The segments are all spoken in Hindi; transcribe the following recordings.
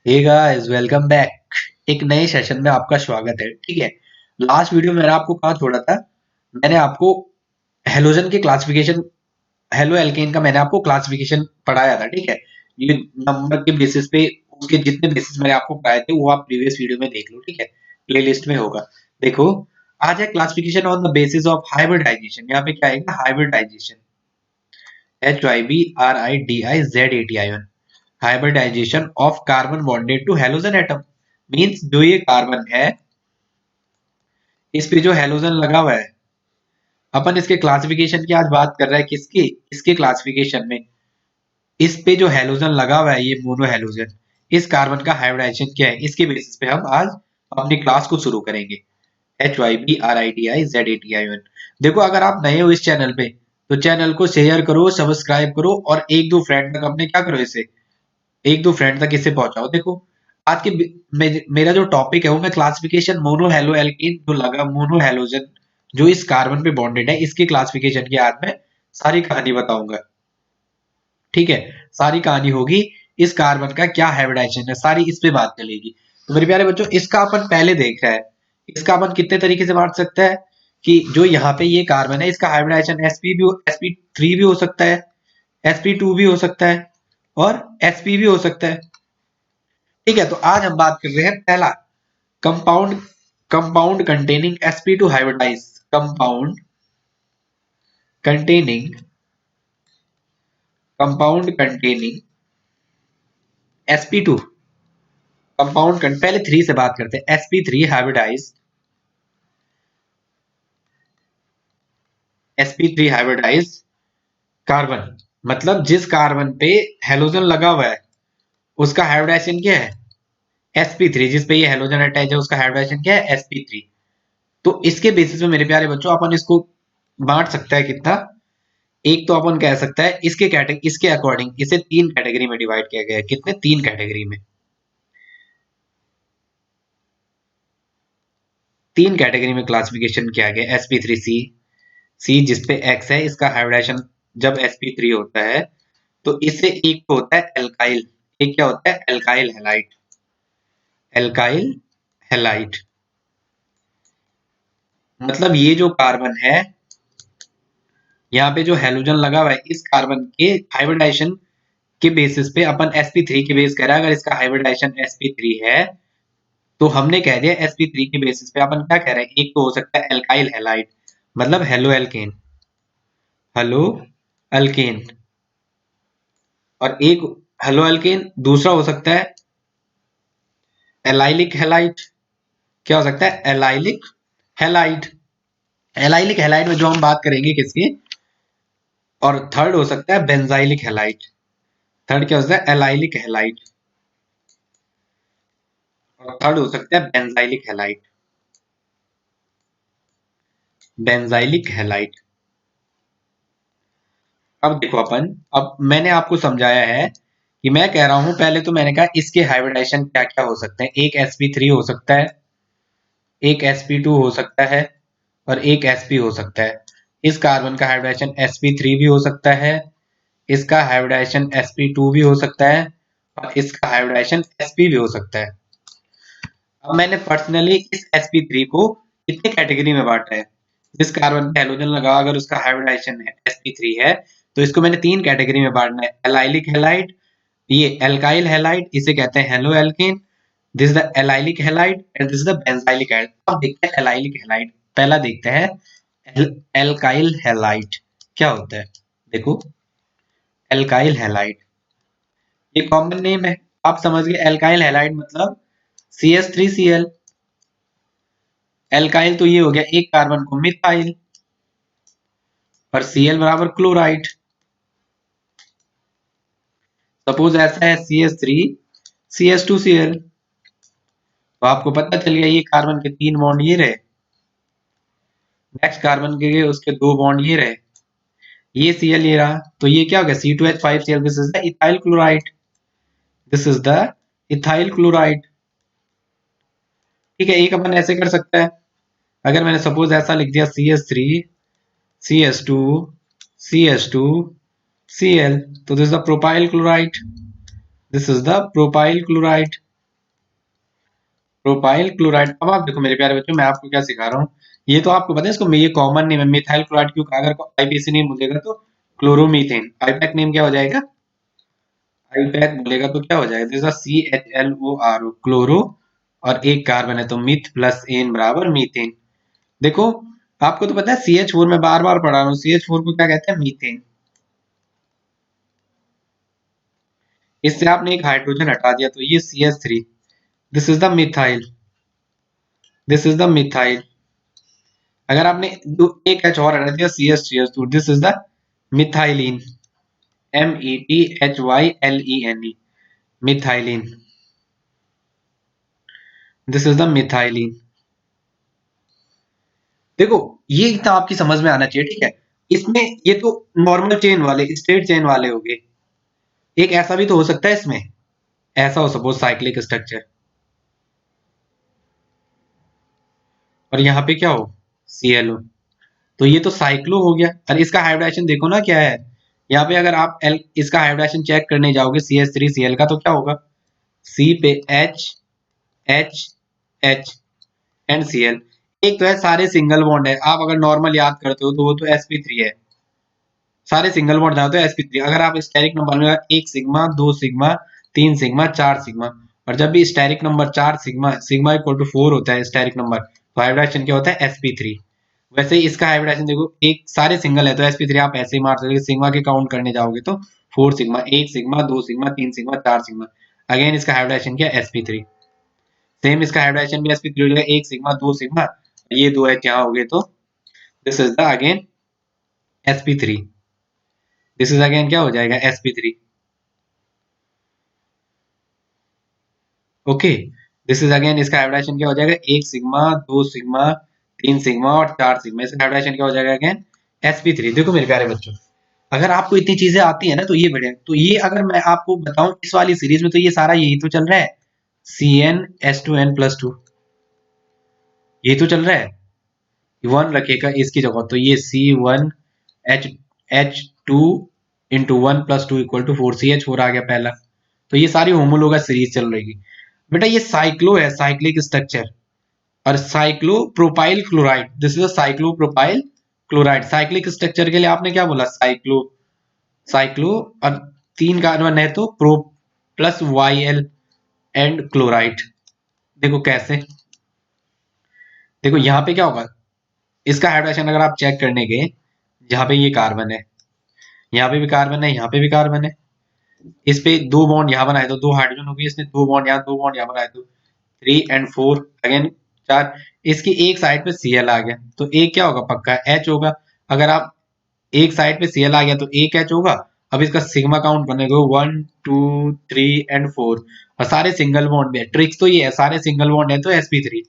Hey guys, welcome back. एक नए सेशन में आपका स्वागत है। ठीक है। लास्ट वीडियो में मैंने आपको कहाँ छोड़ा था। मैंने आपको हेलोजन के क्लासिफिकेशन, हेलो एल्केन का मैंने आपको क्लासिफिकेशन पढ़ाया था। ठीक है। ये नंबर के बेसिस पे, उसके जितने बेसिस मैंने आपको पढ़ाए थे वो आप प्रीवियस वीडियो में देख लो। ठीक है। प्ले लिस्ट में होगा। देखो, आज है classification on the basis of hybridisation. यहाँ पे क्या आएगा? Hybridisation. HYBRIDIZATION। Hybridisation of carbon bonded to halogen atom. Means जो ये कार्बन है, इस पे जो हेलोजन लगा हुआ है, अपन इसके क्लासिफिकेशन की आज बात कर रहे हैं। किसकी? इसके क्लासिफिकेशन में इस पे जो हेलोजन लगा हुआ है, ये मोनो हेलोजन, इस कार्बन का हाइब्रिडाइजेशन क्या है, इसके बेसिस पे हम आज अपनी क्लास को शुरू करेंगे। HYBRIDIZATION। देखो, अगर आप नए हो इस चैनल पे तो चैनल को शेयर करो, सब्सक्राइब करो और एक दो फ्रेंड तक अपने क्या करो, इसे एक दो फ्रेंड तक इसे पहुंचाओ। देखो, आज के मेरा जो टॉपिक है वो मैं क्लासिफिकेशन मोनो हेलो एल्कीन जो लगा, मोनो हेलोजन जो इस कार्बन पे बॉन्डेड है, इसकी क्लासिफिकेशन की आज मैं सारी कहानी बताऊंगा। ठीक है। सारी कहानी होगी, इस कार्बन का क्या हाइब्रिडाइजेशन है, सारी इस पे बात चलेगी। तो मेरे प्यारे बच्चों, इसका अपन पहले देख रहे हैं। इसका अपन कितने तरीके से बांट सकते हैं कि जो यहाँ पे ये कार्बन है, इसका हाइब्रिडाइजेशन sp3 भी हो सकता है, sp2 भी हो सकता है और sp भी हो सकता है। ठीक है। तो आज हम बात कर रहे हैं पहला, compound compound containing sp2 hybridise, compound containing compound containing sp2 compound. पहले थ्री से बात करते हैं। sp3 hybridise, sp3 hybridise carbon, मतलब जिस कार्बन पे हेलोजन लगा हुआ है उसका हाइब्रिडाइजेशन क्या है? sp3। जिस पे ये हेलोजन अटैच है उसका हाइब्रिडाइजेशन क्या है? sp3। तो इसके बेसिस पे मेरे प्यारे बच्चों अपन इसको बांट सकता है कितना। एक तो अपन कह सकता है इसके अकॉर्डिंग इसे तीन कैटेगरी में डिवाइड किया गया है। कितने? तीन कैटेगरी में। तीन कैटेगरी में क्लासिफिकेशन किया गया। sp3c, सी जिसपे x है, इसका हाइब्रिडाइजेशन जब sp3 होता है तो इससे एक तो होता है एल्काइल। एक क्या होता है? Alkyl halide. एल्काइल हैलाइड मतलब ये जो कार्बन है, यहाँ पे जो हेलोजन लगा हुआ है, इस कार्बन के हाइब्रिडाइजेशन के बेसिस पे अपन sp3 के बेस कह रहा है। अगर इसका हाइब्रिडाइजेशन sp3 है तो हमने कह दिया sp3 के बेसिस पे अपन क्या कह रहे हैं? एक तो हो सकता है एल्काइल हैलाइड, मतलब हेलो एल्केन, हेलो अल्केन। और एक हेलो अल्केन दूसरा हो सकता है एलाइलिक हैलाइड। क्या हो सकता है? Allylic halide. एलाइलिक हैलाइड में जो हम बात करेंगे किसकी? और थर्ड हो सकता है बेंजाइलिक हैलाइड। थर्ड क्या हो सकता है? Allylic halide. और थर्ड हो सकता है बेंजाइलिक हैलाइड। Benzylic halide. अब देखो अपन, अब मैंने आपको समझाया है कि मैं कह रहा हूं, पहले तो मैंने कहा इसके हाइब्रिडाइजेशन क्या क्या हो सकते हैं। एक sp3 हो सकता है, एक sp2 हो सकता है और एक sp हो सकता है। इस कार्बन का हाइब्रिडाइजेशन sp3 भी हो सकता है, इसका हाइब्रिडाइजेशन sp2 भी हो सकता है और इसका हाइब्रिडाइजेशन sp भी हो सकता है। अब मैंने पर्सनली इस sp3 को कितने कैटेगरी में बांटा है? जिस कार्बन पे हेलोजन लगा, अगर उसका हाइब्रिडाइजेशन है sp3 है तो इसको मैंने तीन कैटेगरी में बांटना है। एलाइलिक हैलाइड, ये एल्काइल हैलाइड, इसे कहते हैं halo alkane. This is the allylic halide and this is the benzylic halide. अब देखते हैं एलाइलिक हैलाइड। पहला देखते हैं एल्काइल हैलाइड क्या होता है। देखो, एल्काइल हैलाइड ये कॉमन नेम है, आप समझ गए। एल्काइल हैलाइड मतलब CH3Cl। एल्काइल तो ये हो गया एक कार्बन को मिथाइल और Cl बराबर क्लोराइड। सपोज ऐसा है CH3CH2Cl, तो आपको पता चल गया ये कार्बन के तीन बॉन्ड ये रहे, नेक्स्ट कार्बन के उसके दो बॉन्ड ये रहे, ये Cl ये रहा, तो ये क्या हो गया? C2H5Cl। This is the ethyl chloride. This is the ethyl chloride. ठीक है। एक अपन ऐसे कर सकता है, अगर मैंने सपोज ऐसा लिख दिया CH3CH2CH2Cl, तो this is the propyl chloride. This is the propyl chloride. Propyl chloride. अब आप देखो मेरे प्यारे बच्चों, मैं आपको क्या सिखा रहा हूँ, ये तो आपको पता है, इसको ये कॉमन नेम है मिथाइल क्लोराइड। क्यों? अगर आईपीसी नेम बोलेगा तो क्लोरोमीथेन, आईपैक नेम क्या हो जाएगा, आईपैक बोलेगा तो क्या हो जाएगा, दिस CHLORO, क्लोरो, और एक कार्बन है तो मिथ प्लस एन बराबर मीथेन। देखो आपको तो पता है CH4, में बार बार पढ़ा रहा हूँ, CH4 को क्या कहते हैं, मीथेन। इससे आपने एक हाइड्रोजन हटा दिया तो ये CH3, this is the methyl, this is the methyl. अगर आपने एक एच और हटा दिया CH3, this is the methylene, METHYLENE, methylene, this is the methylene. देखो ये इतना आपकी समझ में आना चाहिए, ठीक है। इसमें ये तो नॉर्मल चेन वाले, स्ट्रेट चेन वाले हो गए। एक ऐसा भी तो हो सकता है इसमें, ऐसा हो सपोज साइक्लिक स्ट्रक्चर, और यहाँ पे क्या हो, CLO, तो ये तो साइक्लो हो गया। और इसका हाइब्रिडाइजेशन देखो ना क्या है, यहाँ पे अगर आप इसका हाइब्रिडाइजेशन चेक करने जाओगे CH3Cl का, तो क्या होगा, C पे H H H and Cl। एक तो है सारे सिंगल बॉन्ड है, आप अगर नॉर्मल याद करते हो तो वो तो sp3 है, सारे सिंगल बॉन्ड जाते हैं sp3। अगर आप स्टेरिक नंबर में एक सिग्मा, दो सिग्मा, तीन सिग्मा, चार सिग्मा, और जब भी स्टेरिक नंबर चार सिग्मा, सिग्मा इक्वल टू 4 होता है स्टेरिक नंबर, तो हाइब्रिडाइजेशन क्या होता है, sp3। वैसे ही इसका हाइब्रिडाइजेशन देखो, एक सारे सिंगल है तो sp3 आप ऐसे ही मार सकते हो, सिग्मा के काउंट करने जाओगे तो 4 सिग्मा, एक सिग्मा, दो सिग्मा, तीन सिग्मा, चार सिग्मा। अगेन इसका हाइब्रिडाइजेशन क्या है, sp3। सेम इसका हाइब्रिडाइजेशन भी sp3 हो जाएगा, एक सिग्मा, दो सिग्मा, ये दो है क्या हो गए, तो this is the again sp3, this is again क्या हो जाएगा, sp3। Okay, this is again इसका हाइब्रिडाइजेशन क्या हो जाएगा, एक सिग्मा, दो सिग्मा, तीन सिग्मा और चार सिग्मा। इसका हाइब्रिडाइजेशन क्या हो जाएगा, अगेन sp3। देखो मेरे प्यारे बच्चों, अगर आपको इतनी चीजें आती है ना तो ये बढ़िया। तो ये अगर मैं आपको बताऊं इस वाली सीरीज में, तो ये सारा यही तो चल रहा है, CnH2n+2, ये तो चल रहा है। वन रखेगा इसकी जगह, तो ये C1H2 × 1 + 2 = 4, CH4 आ गया पहला। तो ये सारी होमोलोगस सीरीज चल रही है बेटा। ये साइक्लो है, साइक्लिक स्ट्रक्चर, और cyclo propyl chloride, this is a cyclo propyl chloride. Cyclic structure के लिए आपने क्या बोला, साइक्लो, साइक्लो, और तीन कार्बन है तो pro plus YL and chloride. देखो कैसे, देखो यहाँ पे क्या होगा, इसका हाइड्रोजन अगर आप चेक करने गए, जहाँ पे ये कार्बन है, यहाँ पे भी कार्बन है, यहाँ पे भी कार्बन है, इस पे दो बॉन्ड यहाँ बनाए तो दो हाइड्रोजन हो गए, इसने दो बॉन्ड यहाँ, दो बॉन्ड यहाँ बनाए तो 3 and 4, अगेन 4। इसकी एक साइड पे Cl आ गया तो एक क्या होगा, पक्का H होगा। अगर आप एक साइड पे Cl आ गया तो एक H होगा। अब इसका सिग्मा काउंट बनेगा 1 2 3 and 4, और सारे सिंगल बॉन्ड में। ट्रिक्स तो ये है, सारे सिंगल बॉन्ड है तो sp3,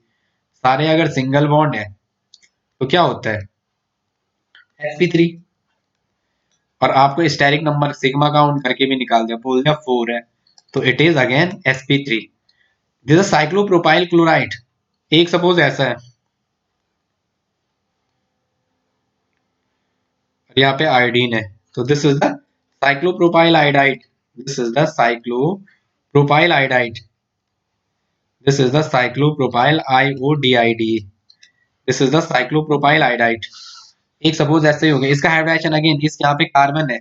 सारे अगर सिंगल बॉन्ड है तो क्या होता है, sp3। और आपको स्टेरिक नंबर सिग्मा काउंट करके भी निकाल दिया, बोल दिया 4 है, तो it is again sp3। This is cyclopropyl chloride. एक सपोज ऐसा है, यहाँ पे आयोडीन है, तो this is the cyclopropyl iodide, this is the cyclopropyl iodide, this is the cyclopropyl IODID, this is the cyclopropyl iodide. एक सपोज ऐसे ही हो गया। इसका हाइब्रिडाइजेशन अगेन, इस यहाँ पे कार्बन है,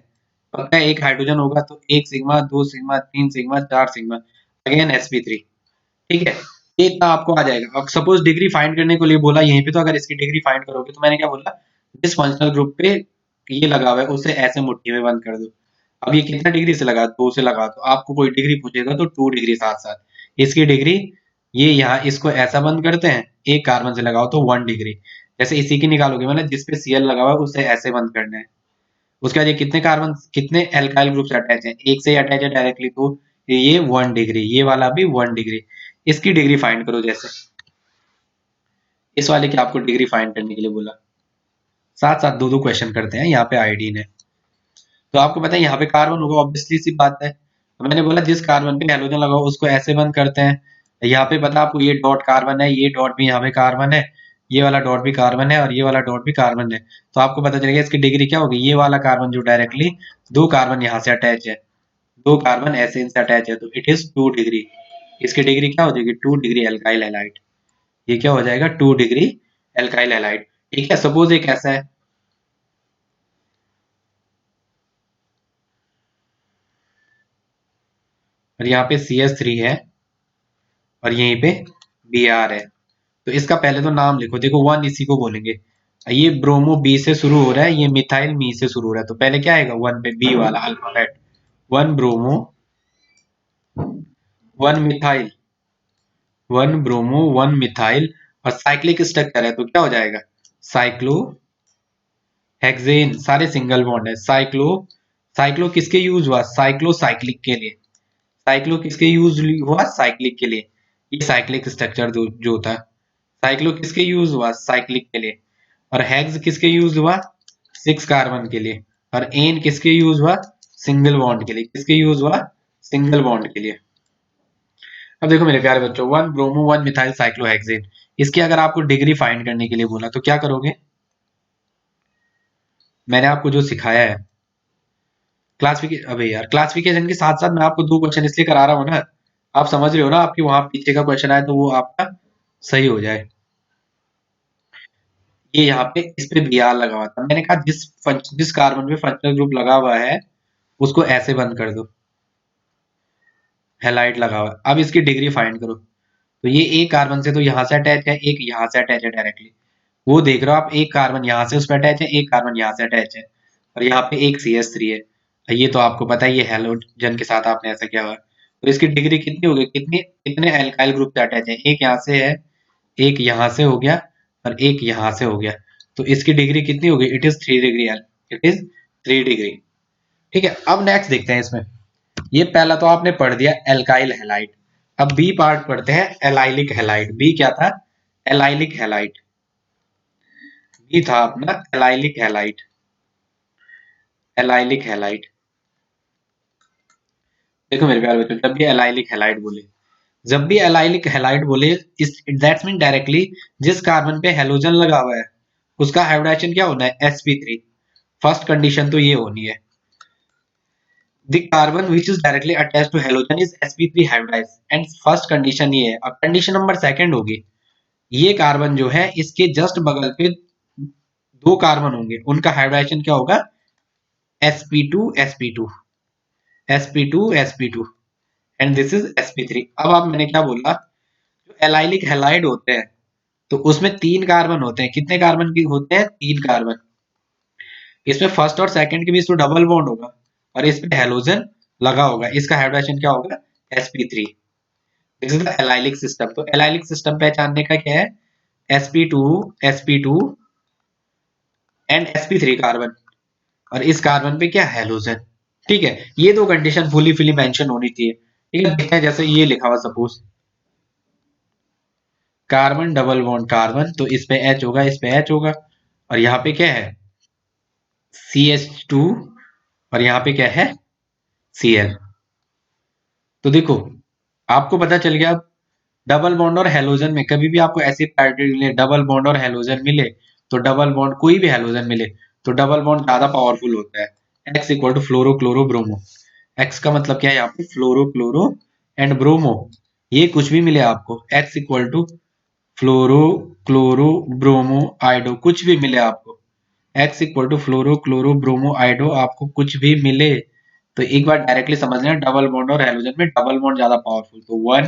पक्का एक हाइड्रोजन होगा तो एक सिग्मा, दो सिग्मा, तीन सिग्मा, चार सिग्मा, अगेन sp3। ठीक है, ये इतना आपको आ जाएगा। अब सपोज डिग्री फाइंड करने को लिए बोला यहीं पे, तो अगर इसकी डिग्री फाइंड करोगे तो मैंने क्या बोला, जिस फंक्शनल ग्रुप पे ये लगा हुआ है उसे ऐसे मुट्ठी में बंद कर दो। अब ये कितना डिग्री से लगा, दो से लगा, तो आपको कोई डिग्री पूछेगा तो 2 डिग्री साथ साथ इसकी डिग्री, ये यहाँ इसको ऐसा बंद करते हैं, एक कार्बन से लगाओ तो 1 डिग्री। जैसे इसी की निकालोगे, मतलब जिसपे Cl लगा हुआ है उसे ऐसे बंद करना है। उसके बाद ये कितने कार्बन, कितने एल्काइल ग्रुप से अटैच है, एक से अटैच है डायरेक्टली, तो ये 1 डिग्री, ये वाला भी 1 डिग्री। इसकी डिग्री फाइंड करो, जैसे इस वाले की आपको डिग्री फाइंड करने के लिए बोला। साथ साथ दो दो क्वेश्चन करते हैं। यहाँ पे आयोडीन है तो आपको पता है यहाँ पे कार्बन होगा, ऑब्वियसली सी बात है। तो मैंने बोला जिस कार्बन पे हैलोजन लगा उसको ऐसे बंद करते हैं। यहाँ पे पता आपको ये डॉट कार्बन है, ये डॉट भी यहाँ पे कार्बन है, ये वाला डॉट भी कार्बन है, और ये वाला डॉट भी कार्बन है। तो आपको पता चलेगा इसकी डिग्री क्या होगी, ये वाला कार्बन जो डायरेक्टली दो कार्बन यहाँ से अटैच है, दो कार्बन ऐसे इनसे अटैच है, तो इट इज 2 डिग्री। इसकी डिग्री क्या हो जाएगी 2 डिग्री एल्काइल हैलाइड। ये क्या हो जाएगा 2 डिग्री एल्काइल हैलाइड। ठीक है, सपोज एक ऐसा है, और यहाँ पे CH3 है और यहीं पे Br है। तो इसका पहले तो नाम लिखो, देखो 1 इसी को बोलेंगे। ये ब्रोमो बी से शुरू हो रहा है, ये मिथाइल मी से शुरू हो रहा है, तो पहले क्या आएगा 1 पे बी वाला alphabet, 1 bromo 1 methyl, 1 bromo 1 methyl, और साइक्लिक स्ट्रक्चर है तो क्या हो जाएगा साइक्लो हेक्सेन, सारे सिंगल बॉन्ड है। साइक्लो साइक्लो किसके यूज हुआ साइक्लोसाइक्लिक के लिए, साइक्लो किसके यूज हुआ साइक्लिक के लिए। ये साइक्लिक स्ट्रक्चर जो होता है, साइक्लो किसके यूज हुआ साइक्लिक के लिए, और हेक्स किसके यूज हुआ 6 कार्बन के लिए, और एन किसके यूज हुआ सिंगल बॉन्ड के लिए, किसके यूज हुआ सिंगल बॉन्ड के लिए। अब देखो मेरे प्यारे बच्चों 1 ब्रोमो 1 मिथाइल साइक्लोहेक्सेन, इसकी अगर आपको डिग्री फाइंड करने के लिए बोला तो क्या करोगे, मैंने आपको जो सिखाया है क्लासिफिकेशन, अबे यार क्लासिफिकेशन के साथ साथ मैं आपको 2 क्वेश्चन इसलिए करा रहा हूँ ना, आप समझ रहे हो ना, आपकी वहां पीछे का क्वेश्चन आए तो वो आपका सही हो जाए। ये यहाँ पे इस पे बी आर लगा हुआ था, मैंने कहा जिस कार्बन पे फंक्शनल ग्रुप लगा हुआ है उसको ऐसे बंद कर दो, हेलाइड लगा हुआ है। अब इसकी डिग्री फाइंड करो, तो ये एक कार्बन से तो यहाँ से अटैच है, एक यहाँ से अटैच है डायरेक्टली, वो देख रहे हो आप, एक कार्बन यहाँ से उस पर अटैच है, एक कार्बन यहाँ से अटैच है, और यहाँ पे एक CH3 है। ये तो आपको पता है, ये हेलोजन के साथ आपने ऐसा किया हुआ है। तो इसकी डिग्री कितनी हो गई, कितनी कितने एल्काइल ग्रुप से अटैच है, एक यहाँ से है, एक यहाँ से हो गया, और एक यहाँ से हो गया। तो इसकी डिग्री कितनी हो गई, it is 3 degree, it is 3 degree. ठीक है, अब नेक्स्ट देखते हैं इसमें। ये पहला तो आपने पढ़ दिया एल्काइल हैलाइड। अब बी पार्ट पढ़ते हैं एलाइलिक हैलाइड। बी क्या था एलाइलिक हैलाइड, बी था अपना एलाइलिक हैलाइड, एलाइलिक हैलाइड। देखो मेरे प्यारे बच्चों, जब भी एलाइलिक हैलाइड बोले, जब भी एलाइलिक हैलाइड बोले, इस दैट्स मीन डायरेक्टली जिस कार्बन पे हेलोजन लगा हुआ है उसका हाइब्रिडाइजेशन क्या होना है sp3। फर्स्ट कंडीशन तो ये होनी है, the carbon which is directly attached to halogen is sp3 hybridise, and first condition ये है। अब कंडीशन नंबर सेकंड होगी, ये कार्बन जो है इसके जस्ट बगल पे 2 कार्बन होंगे, उनका हाइब्रिडाइजेशन क्या होगा sp2 sp2 sp2 sp2, and this is sp3। अब आप मैंने क्या बोला, जो एलाइलिक हैलाइड होते हैं तो उसमें 3 कार्बन होते हैं, कितने कार्बन की होते हैं 3 कार्बन। इसमें फर्स्ट और सेकंड के बीच तो डबल बॉन्ड होगा, और इस पे हेलोजन लगा होगा, इसका हाइब्रिडेशन क्या होगा sp3। This is the allylic system. तो एलाइलिक सिस्टम पहचानने का क्या है sp2 sp2 and sp3 carbon, और इस कार्बन पे क्या हेलोजन। ठीक है, ये 2 कंडीशन फुली फुली मेंशन होनी चाहिए। ठीक है, देखते हैं जैसे ये लिखा हुआ suppose carbon double bond carbon, तो इस पे H होगा, इस पे H होगा, और यहाँ पे क्या है CH2, और यहाँ पे क्या है Cl। तो देखो आपको पता चल गया, डबल बॉन्ड और हेलोजन में कभी भी आपको ऐसी पैरिटी मिले, डबल बॉन्ड और हेलोजन मिले, तो डबल बॉन्ड कोई भी हेलोजन मिले तो डबल बॉन्ड ज्यादा पावरफुल होता है। X equal to fluoro chloro bromo, X का मतलब क्या है यहाँ पे फ्लोरो क्लोरो एंड ब्रोमो, ये कुछ भी मिले आपको, X equal to fluoro chloro bromo iodo, कुछ भी मिले आपको, X equal to fluoro chloro bromo iodo, आपको कुछ भी मिले तो एक बार डायरेक्टली समझ लेना डबल बॉन्ड और हेलोजन में डबल बॉन्ड ज्यादा पावरफुल, तो 1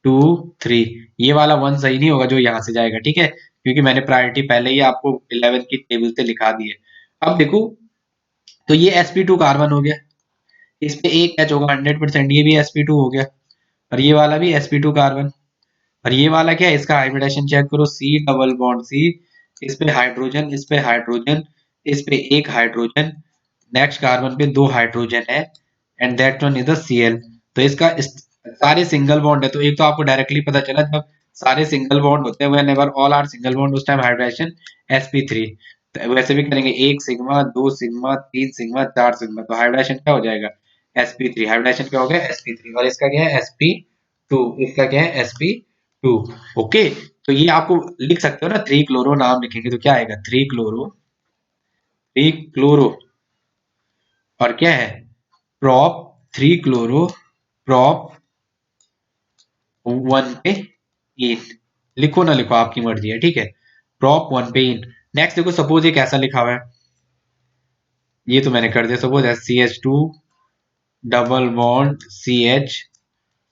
2 3, ये वाला 1 सही नहीं होगा जो यहाँ से जाएगा। ठीक है, क्योंकि मैंने प्रायोरिटी पहले ही आपको 11 की टेबल से लिखा दी है। अब देखो, तो ये sp2 कार्बन हो गया, इस पे एक एच होगा 100%, ये भी sp2 हो गया, और ये वाला भी sp2 कार्बन, और ये वाला क्या है इसका हाइब्रिडेशन चेक करो, सी डबल बॉन्ड सी, इस पे हाइड्रोजन, इस पे हाइड्रोजन, इस पे एक हाइड्रोजन, नेक्स्ट कार्बन पे 2 हाइड्रोजन है, and that one is the Cl। तो इसका सारे सिंगल बॉन्ड है, तो एक तो आपको डायरेक्टली पता चला जब सारे सिंगल बॉन्ड होते हैं whenever all are single bond उस टाइम हाइब्रिडेशन sp3। तो वैसे भी करेंगे 1 सिग्मा 2 सिग्मा 3 सिग्मा 4 सिग्मा, तो हाइब्रिडेशन क्या हो जाएगा sp3, हाइब्रिडेशन क्या हो गया sp3, और इसका क्या है sp2, इसका क्या है sp2। ओके, तो ये आपको लिख सकते हो ना, 3 क्लोरो नाम लिखेंगे तो क्या आएगा 3 क्लोरो, 3 क्लोरो, और क्या है प्रॉप 3 क्लोरो, प्रॉप 1 पे इन, लिखो ना लिखो आपकी मर्जी है, ठीक है। prop 1 पे इन। नेक्स्ट देखो, सपोज एक ऐसा लिखा हुआ है, ये तो मैंने कर दिया। Suppose SCH2 double bond CH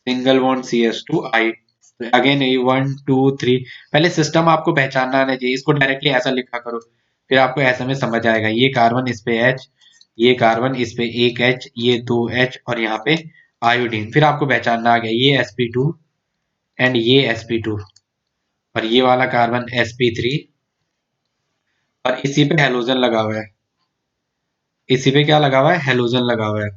single bond CH2 I। Again ये 1 2 3, पहले सिस्टम आपको पहचानना आना चाहिए। इसको डायरेक्टली ऐसा लिखा करो, फिर आपको ऐसे में समझ आएगा। ये कार्बन इस पे H, ये कार्बन इस पे एक H, ये दो H और यहाँ पे आयोडीन। फिर आपको पहचानना आ गया, ये sp2 एंड ये sp2 और ये वाला कार्बन sp3 और इसी पे हेलोजन लगा हुआ है। इसी पे क्या लगा हुआ है? हेलोजन लगा हुआ है।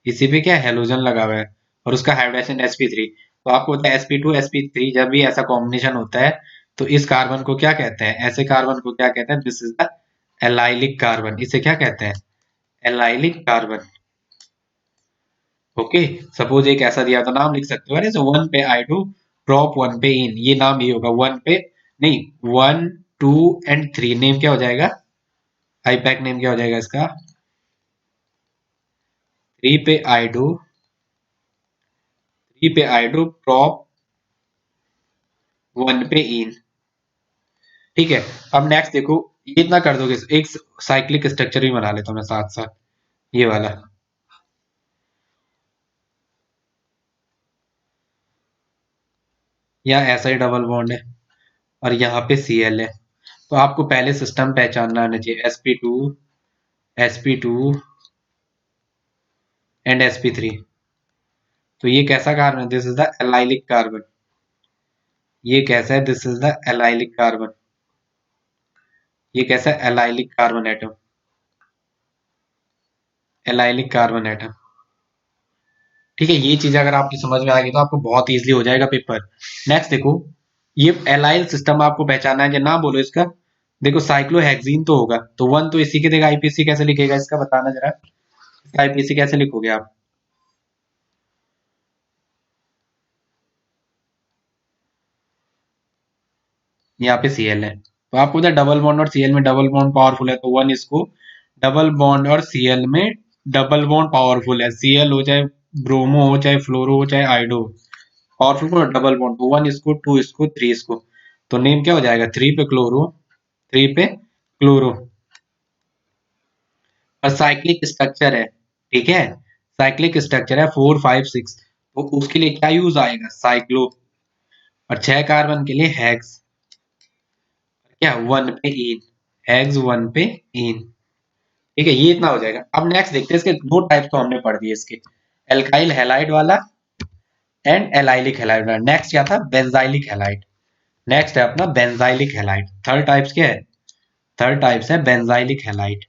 इसी पे क्या हेलोजन लगा हुआ है और उसका हाइब्रिडेशन sp3। तो आपको पता है sp2 sp3 जब भी ऐसा कॉम्बिनेशन होता है तो इस कार्बन को क्या कहते हैं? ऐसे कार्बन को क्या कहते हैं? This is the allylic carbon. इसे क्या कहते हैं? Allylic carbon. ओके। सपोज एक ऐसा दिया तो नाम लिख सकते हो, अरे 1 पे I2 prop 1 पे इन, ये नाम ये होगा। 1 पे नहीं, 1 2 एंड 3 नेम क्या हो जाएगा? आईपैक नेम क्या हो जाएगा इसका? 3 पे I2, 3 पे I2 prop 1 पे इन, ठीक है। अब नेक्स्ट देखो, ये इतना कर दोगे, एक साइक्लिक स्ट्रक्चर भी बना लेता हूँ मैं साथ साथ, ये वाला। यहाँ ऐसा ही डबल बॉन्ड है और यहाँ पे Cl है। तो आपको पहले सिस्टम पहचानना आना चाहिए, sp2 एंड sp3। तो ये कैसा कार्बन है? This is the allylic carbon. ये कैसा है? This is the allylic carbon. ये कैसा है? Allylic carbon atom. Allylic carbon atom, ठीक है। ये चीज अगर आपकी समझ में आ गई तो आपको बहुत इजीली हो जाएगा पेपर। नेक्स्ट देखो, ये एलाइल सिस्टम आपको पहचानना है, ना बोलो इसका। देखो साइक्लोहेक्सीन तो होगा, तो 1 तो इसी के देगा। आईपीसी कैसे लिखेगा इसका बताना जरा, इसका आईपीसी कैसे लिखोगे आप? यहाँ पे Cl है, तो आपको पता है डबल बॉन्ड और Cl में डबल बॉन्ड पावरफुल है, तो 1 इसको डबल बॉन्ड और Cl में डबल बॉन्ड पावरफुल है। Cl हो चाहे ब्रोमो हो चाहे फ्लोरो हो चाहे आइडो, पावरफुल और डबल बॉन्ड, तो 1 इसको 2 इसको 3 इसको, तो नेम क्या हो जाएगा? 3 पे क्लोरो, 3 पे क्लोरो। और साइक्लिक स्ट्रक्चर है, ठीक है। साइक्लिक स्ट्रक्चर है 4 5 6, तो उसके लिए क्या यूज आएगा? साइक्लो। और 6 कार्बन के लिए हेक्स, क्या 1 पे इन, हेक्स 1 पे इन, ठीक है। ये इतना हो जाएगा। अब नेक्स्ट देखते हैं, इसके दो टाइप्स तो हमने पढ़ दिए इसके, एल्काइल हैलाइड वाला एंड एलाइलिक हैलाइड वाला। नेक्स्ट क्या था? Benzylic halide. नेक्स्ट है अपना बेंजाइलिक हैलाइड। थर्ड टाइप्स क्या है? थर्ड टाइप्स है benzylic halide.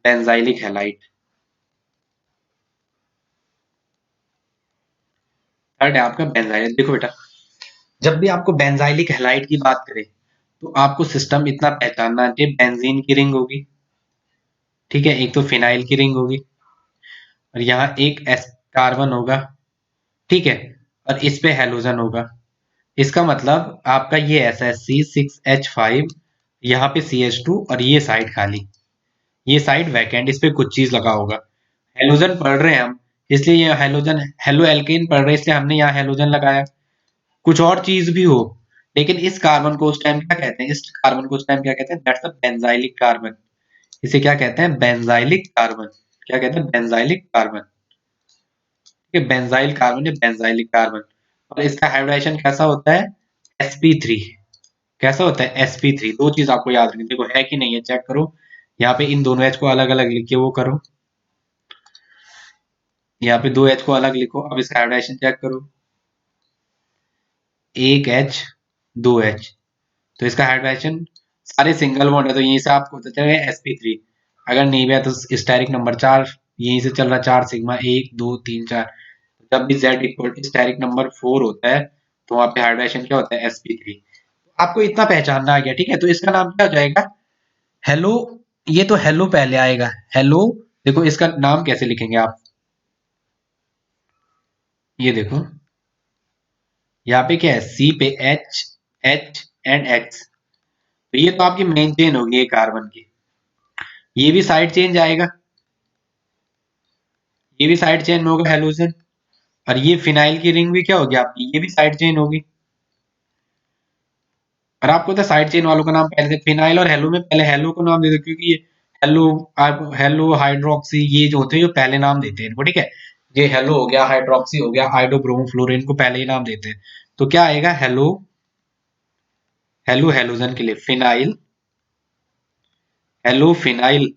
Benzylic halide third है आपका बेंजाइल। देखो बेटा, जब भी आपको बेंजाइलिक हैलाइड की बात करें तो आपको सिस्टम इतना पहचानना चाहिए, बेंजीन की रिंग होगी, ठीक है, एक तो फिनाइल की रिंग होगी और यहाँ एक एस कार्बन होगा, ठीक है, और इस पे हेलोजन होगा। इसका मतलब आपका ये ऐसा है C6H5, यहाँ पे CH2 और ये साइड खाली, ये साइड वैकेंट, इस पे कुछ चीज लगा होगा। हेलोजन पढ़ रहे हैं हम, इसलिए ये हेलोजन, हेलो एल्केन पढ़ रहे हैं इसलिए हमने यहाँ हेलोजन लगाया। कुछ और चीज भी हो, लेकिन इस कार्बन को उस टाइम क्या कहते हैं? इस कार्बन को उस टाइम क्या कहते हैं? That's the benzylic carbon. इसे क्या कहते हैं? Benzylic carbon. क्या कहते हैं? Benzylic carbon. ठीक है, बेंजाइल कार्बन या बेंजाइलिक कार्बन। और इसका हाइब्रिडाइजेशन कैसा होता है? sp3। कैसा होता है? sp3। दो चीज आपको याद रखनी, देखो है कि नहीं है चेक करो। यहाँ पे इन दोनों H को अलग अलग लिख के वो करो, यहाँ पे दो H को अलग लिखो। अब इसका हाइब्रिडाइजेशन चेक करो, एक H, दो H, तो इसका हाइड्रोजन सारे सिंगल बॉन्ड है, तो यहीं से आपको पता चलेगा sp3। अगर नहीं भी है तो स्टेरिक नंबर 4 यहीं से चल रहा, 4 सिग्मा 1 2 3 4। जब भी z equal to steric number 4 होता है तो वहां पे हाइड्रोजन क्या होता है? sp3। आपको इतना पहचानना आ गया, ठीक है। तो इसका नाम क्या हो जाएगा? हेलो। ये तो हेलो पहले आएगा, हेलो। देखो इसका नाम कैसे लिखेंगे आप, ये देखो, यहाँ पे क्या है? C पे H, H एंड X, तो ये तो आपकी मेन चेन होगी ये कार्बन की। ये भी साइड चेन जाएगा, ये भी साइड चेन में होगा हेलोजन, और ये फिनाइल की रिंग भी क्या होगी आपकी, ये भी साइड चेन होगी। और आपको तो साइड चेन वालों का नाम पहले से, फिनाइल और हेलो में पहले हेलो को नाम दे दो, क्योंकि ये हेलो, हेलो हाइड्रोक्सी, ये जो होते हैं जो पहले नाम देते हैं इनको, ठीक है। ये हेलो हो गया, हाइड्रोक्सी हो गया, आइडोब्रोमोफ्लोरिन, इनको पहले ही नाम देते हैं। तो क्या आएगा, हेलो, हेलो हेलोजन के लिए फिनाइल, हेलो फिनाइल,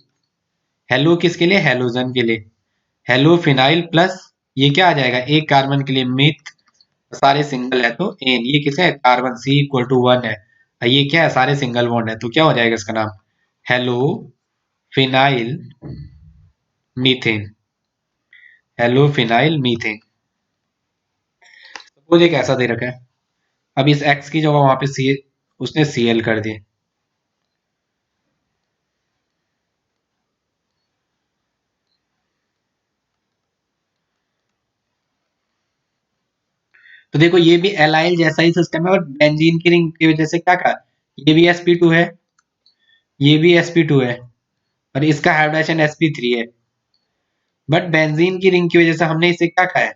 हेलो किसके लिए, हेलोजन के लिए, हेलो फिनाइल प्लस ये क्या आ जाएगा, एक कार्बन के लिए मिथ, सारे सिंगल है तो एन, ये किसका है, कार्बन, सी इक्वल टू 1 है, और ये क्या है, सारे सिंगल बॉन्ड है, तो क्या हो जाएगा इसका नाम, hello phenyl methane, hello phenyl methane. Suppose एक ऐसा दे रखा है, अब इस एक्स की जगह वहां पे सी, उसने सी एल कर दिए, तो देखो ये भी एलाइल जैसा ही सिस्टम है, और बेंजीन की रिंग की वजह से क्या कहा, ये भी sp2 है, ये भी sp2 है, और इसका हाइब्रिडेशन sp3 है, बट बेंजीन की रिंग की वजह से हमने इसे क्या कहा है,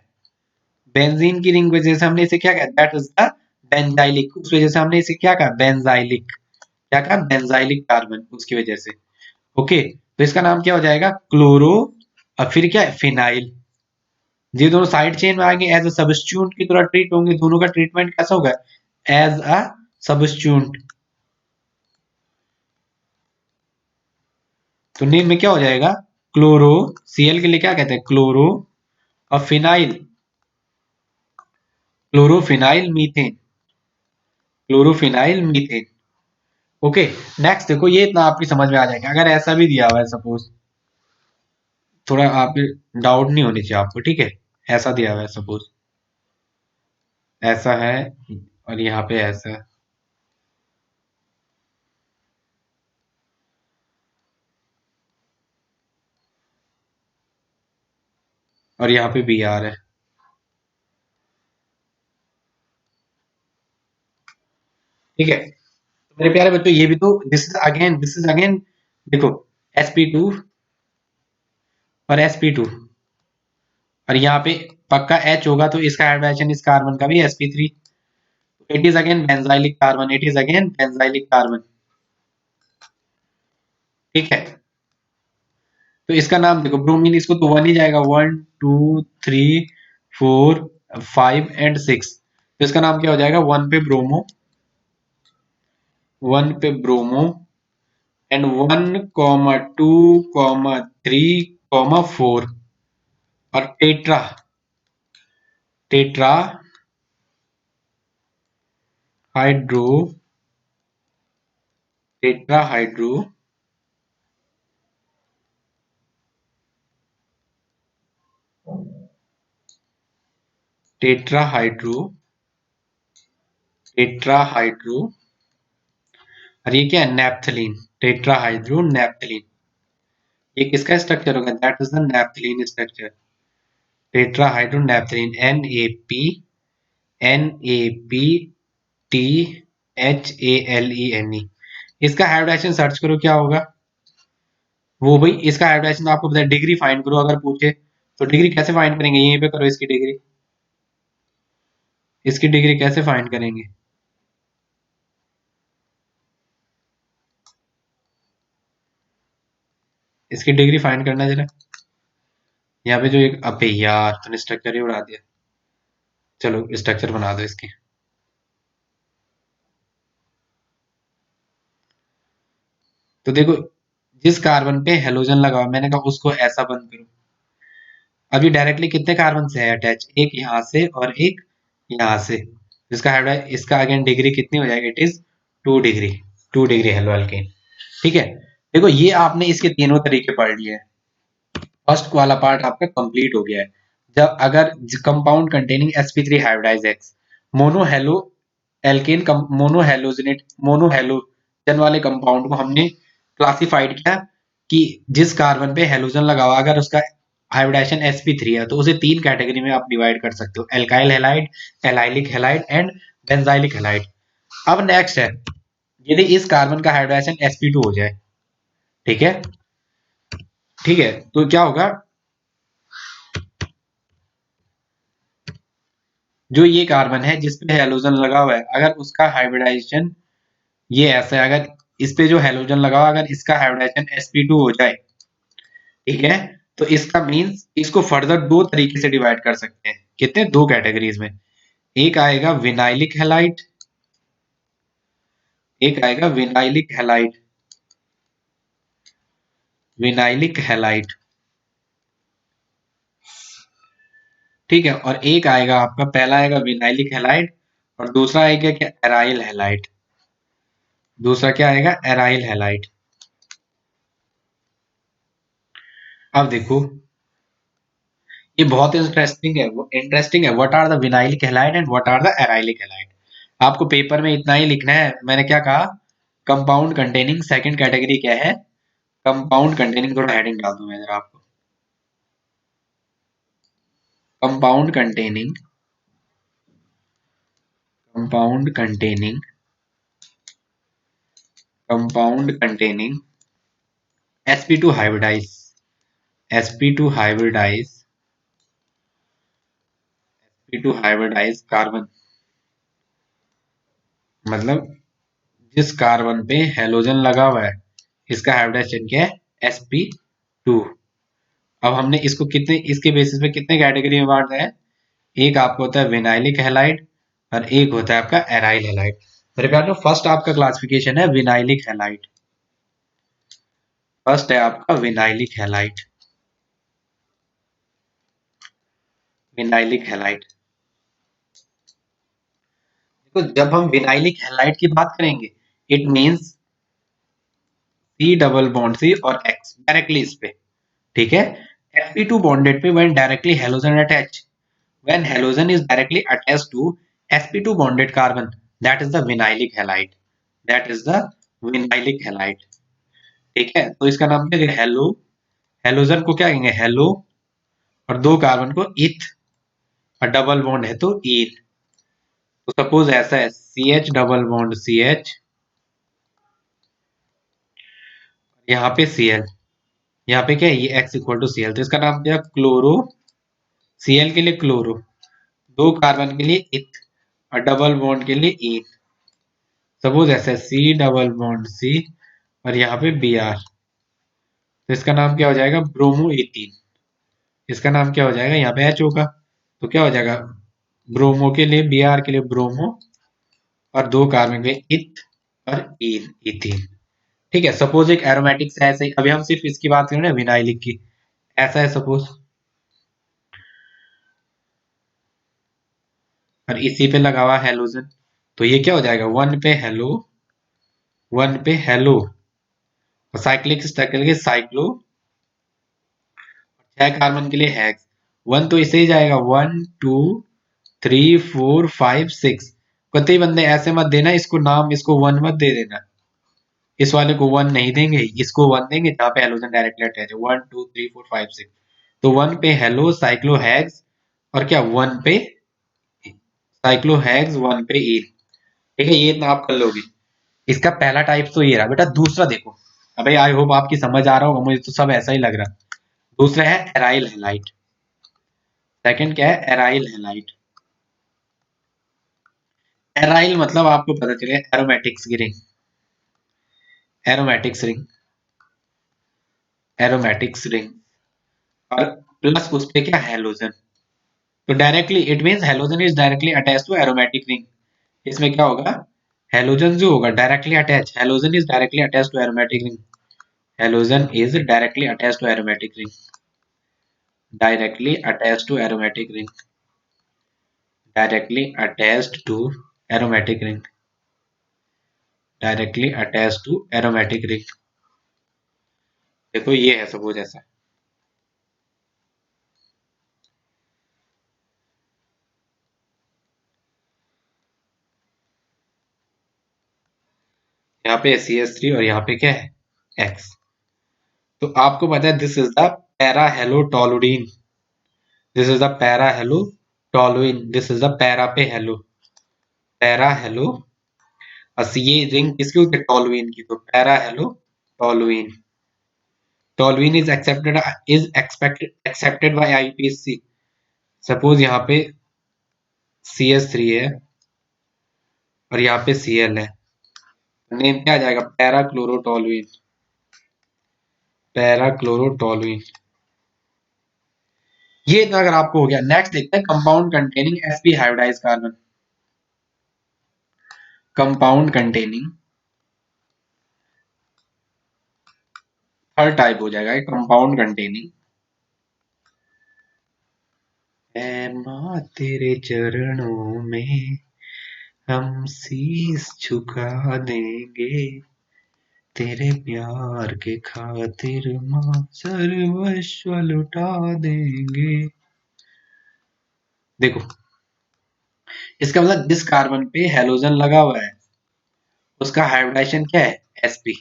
बेंजीन की रिंग की वजह से हमने इसे क्या कहा, दैट इज द बेंजाइलिक, उस वजह से हमने इसे क्या कहा, बेंजाइलिक, क्या कहा, बेंजाइलिक कार्बन, उसकी वजह से। ओके, तो इसका नाम क्या हो जाएगा, क्लोरो, और फिर क्या है, फिनाइल। ये दोनों साइड चेन में आएंगे, एज अ सबस्टिट्यूट की तरह ट्रीट होंगे, दोनों का ट्रीटमेंट कैसा होगा, एज अ सबस्टिट्यूट। तो नेम में क्या हो जाएगा, क्लोरो, सीएल के लिए क्या कहते हैं, क्लोरो, और phenyl, chlorophenyl methane, chlorophenyl methane. Okay, next देखो, ये इतना आपकी समझ में आ जाएगा, अगर ऐसा भी दिया हुआ है सपोज, थोड़ा आप डाउट नहीं होनी चाहिए आपको, ठीक है। ऐसा दिया हुआ है सपोज, ऐसा है, और यहाँ पे ऐसा है, और यहाँ पे बी आर है, ठीक है। तो मेरे प्यारे बच्चों, ये भी तो दिस इज अगेन, देखो sp2 और sp2, और यहाँ पे पक्का H होगा, तो इसका हाइब्रिडेशन इस कार्बन का भी sp3, it is again benzylic carbon, it is again benzylic carbon, ठीक है। तो इसका नाम देखो, ब्रोमीन, इसको तो वन ही जाएगा, 1 2 3 4 5 एंड 6, तो इसका नाम क्या हो जाएगा, वन पे ब्रोमो, वन पे ब्रोमो, एंड 1 2 3 4, और tetra, tetra hydro, tetra hydro, tetra hydro, tetra hydro, और ये क्या है, नेप्थलीन, टेट्रा हाइड्रो नेप्थलीन, ये किसका स्ट्रक्चर होगा, that is the naphthalene structure, tetra hydro naphthalene, NaPTHALENE। इसका हाइब्रिडाइजेशन सर्च करो क्या होगा, वो भाई इसका हाइब्रिडाइजेशन आपको पता है, डिग्री फाइंड करो अगर पूछे, तो डिग्री कैसे फाइंड करेंगे, यहीं पे करो इसकी डिग्री, इसकी डिग्री कैसे फाइंड करेंगे, इसकी डिग्री फाइंड करना जरा, यहाँ पे जो एक, अबे यार तूने स्ट्रक्चर ही उड़ा दिया, चलो स्ट्रक्चर बना दो इसकी। तो देखो, जिस कार्बन पे हेलोजन लगा हुआ, मैंने कहा उसको ऐसा बंद करो, अभी डायरेक्टली कितने कार्बन से है अटैच, एक यहाँ से और एक यहाँ से, जिसका हाइड्रा, इसका अगेन डिग्री कितनी हो जाएगी, it is 2 degree, 2 degree hello alkane, ठीक है। देखो ये आपने इसके तीनों तरीके पढ़ लिए हैं, फर्स्ट वाला पार्ट आपका कंप्लीट हो गया है। जब अगर compound containing sp3 hybridise X, mono halo alkane, mono halogenate, mono halogen वाले कंपाउंड को हमने क्लासिफाइड किया कि जिस कार्बन पे हेलोजन लगा हुआ, अगर उसका हाइब्रिडाइजेशन sp3 है, तो उसे तीन कैटेगरी में आप डिवाइड कर सकते हो, alkyl halide, allylic halide, and benzylic halide. अब नेक्स्ट है, यदि इस कार्बन का हाइब्रिडाइजेशन sp2 हो जाए, ठीक है, ठीक है, तो क्या होगा, जो ये कार्बन है जिसपे हेलोजन लगा हुआ है, अगर उसका हाइब्रिडाइजेशन ये ऐसा है, अगर इस पे जो हेलोजन लगा हुआ है, अगर इसका हाइब्रिडाइजेशन sp2 हो जाए, ठीक है, तो इसका मीन्स इसको फर्दर दो तरीके से डिवाइड कर सकते हैं। कितने? दो कैटेगरीज में। एक आएगा विनाइलिक हैलाइड, एक आएगा विनाइलिक हैलाइड, विनाइलिक हैलाइड, ठीक है। और एक आएगा आपका, पहला आएगा विनाइलिक हैलाइड और दूसरा आएगा क्या? Aryl halide. दूसरा क्या आएगा? Aryl halide. अब देखो, ये बहुत इंटरेस्टिंग है, वो इंटरेस्टिंग है। What are the vinylic halide and what are the arylic halide. आपको पेपर में इतना ही लिखना है। मैंने क्या कहा? कंपाउंड कंटेनिंग सेकंड कैटेगरी क्या है? कंपाउंड कंटेनिंग, थोड़ा हेडिंग डाल दूं मैं जरा आपको। Compound containing, compound containing, compound containing sp2 hybridise, sp2 hybridise, sp2 hybridise carbon, मतलब जिस कार्बन पे हेलोजन लगा हुआ है, इसका हाइब्रिडाइजेशन क्या है? sp2। अब हमने इसको कितने, इसके बेसिस पे कितने कैटेगरी में बांटा है? एक आपको होता है विनाइलिक हैलाइड और एक होता है आपका एराइल हैलाइड। मेरे प्यार, फर्स्ट आपका क्लासिफिकेशन है विनाइलिक हैलाइड। फर्स्ट है आपका विनाइलिक हैलाइड, विनाइलिक हैलाइड। देखो, जब हम विनाइलिक हैलाइड की बात करेंगे, it means C double bond C और एक्स डायरेक्टली इस पे, ठीक है। sp2 बॉन्डेड पे when directly halogen attach, when halogen is directly attached to sp2 bonded carbon, that is the vinylic halide, that is the vinylic halide, ठीक है। तो इसका नाम क्या है? हेलो, हेलोजन को क्या कहेंगे? हेलो, और दो कार्बन को इथ, और डबल बॉन्ड है तो ईथ। तो सपोज ऐसा है, C H double bond C H, यहाँ पे सी एल, यहाँ पे क्या है? ये X equal to C L, तो इसका नाम क्या है? क्लोरो, सी एल के लिए क्लोरो, दो कार्बन के लिए इथ और डबल बॉन्ड के लिए ईथ। सपोज ऐसा है, सी डबल बॉन्ड सी और यहाँ पे बी आर, तो इसका नाम क्या हो जाएगा? ब्रोमो 18। इसका नाम क्या हो जाएगा? यहाँ पे एच होगा, तो क्या हो जाएगा? ब्रोमो के लिए, बी आर के लिए ब्रोमो, और दो कार्बन के इथ और ईन, इथीन, ठीक है। सपोज एक एरोमेटिक से ऐसे ही, अभी हम सिर्फ इसकी बात करें ना, विनाइलिक की, ऐसा है सपोज, और इसी पे लगा हुआ हेलोजन, तो ये क्या हो जाएगा? वन पे हेलो, वन पे हेलो, और साइक्लिक स्ट्रक्चर के साइक्लो, छह कार्बन के लिए हेक्स, वन तो इसे ही जाएगा, 1 2 3 4 5 6। कई बंदे ऐसे मत देना इसको नाम, इसको वन मत दे देना, इस वाले को वन नहीं देंगे, इसको वन देंगे जहाँ पे हेलोजन डायरेक्टली अटैच है, 1 2 3 4 5 6। तो वन पे हेलो साइक्लोहेक्स, और क्या वन पे साइक्लोहेक्स, वन पे ईथ, ठीक है। ये इतना आप कर लोगे। इसका पहला टाइप तो ये रहा बेटा। दूसरा देखो, अबे आई होप आपकी समझ आ रहा होगा, मुझे तो सब ऐसा ही लग रहा। दूसरा है एराइल हैलाइड। सेकंड क्या है? Aryl halide. एराइल मतलब आपको पता चले एरोमेटिक्स की ring, aromatics ring, aromatics ring, और प्लस उस पे क्या? हेलोजन। तो directly it means halogen is directly attached to aromatic ring. इसमें क्या होगा? हेलोजन जो होगा directly attach, halogen is directly attached to aromatic ring, halogen is directly attached to aromatic ring, directly attached to aromatic ring, directly attached to aromatic ring, directly attached to aromatic ring. देखो ये है सपोज ऐसा, यहाँ पे CH3 और यहाँ पे क्या है? X। तो आपको पता है this is the para hello टोलुडीन, this is the para hello toluene, this is the para पे हेलो, पैरा हेलो, और ये रिंग किसकी होती है? टोलुइन की, तो para hello toluene. Toluene is expected accepted by IUPAC। Suppose यहाँ पे CH3 है और यहाँ पे Cl है। नेम क्या आ जाएगा? पैराक्लोरोटोलुइन। पैराक्लोरोटोलुइन। ये तो अगर आपको हो गया। नेक्स्ट देखते हैं compound containing sp hybridised carbon. Compound containing third type हो जाएगा कंपाउंड कंटेनिंग। ऐ माँ तेरे चरणों में हम शीश झुका देंगे, तेरे प्यार के खातिर माँ सर्वस्व लुटा देंगे। देखो, इसका मतलब जिस कार्बन पे हेलोजन लगा हुआ है उसका हाइब्रिडाइजेशन क्या है? sp।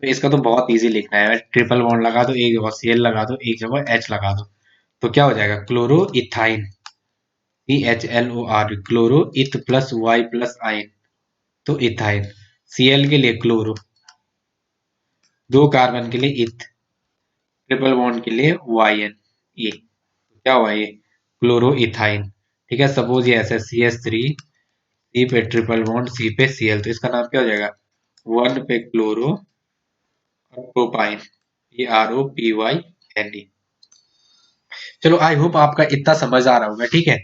तो इसका तो बहुत इजी लिखना है। ट्रिपल बॉन्ड लगा दो, एक जगह Cl लगा दो, एक जगह H लगा दो, तो क्या हो जाएगा? Chloro ethyne. CHLOR, क्लोरो इथ प्लस Y प्लस आइन, तो इथाइन। Cl के लिए क्लोरो, दो कार्बन के लिए इथ, ट्रिपल बॉन्ड के लिए YN। ये क्या हुआ? ये क्लोरो इथाइन। ठीक है, सपोज ये ऐसे CH3, C पे ट्रिपल बॉन्ड, C पे Cl, तो इसका नाम क्या हो जाएगा? 1 पे क्लोरो और प्रोपाइन, ये ROPYNE। चलो, आई होप आपका इतना समझ आ रहा होगा। ठीक है,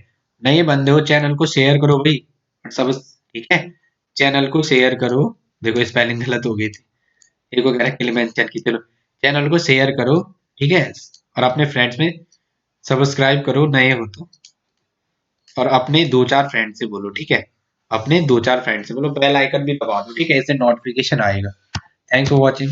नए बंदे हो चैनल को शेयर करो भाई, सब। ठीक है, चैनल को शेयर करो। देखो स्पेलिंग गलत हो गई थी, एक को कह रहा है मेंशन की। चलो, चैनल को शेयर करो। ठीक है, और अपने फ्रेंड्स में सब्सक्राइब करो नए हो तो, और अपने दो चार फ्रेंड से बोलो। ठीक है, अपने दो चार फ्रेंड से बोलो, बेल आइकन भी दबा दो। ठीक है, इससे नोटिफिकेशन आएगा। Thanks for watching.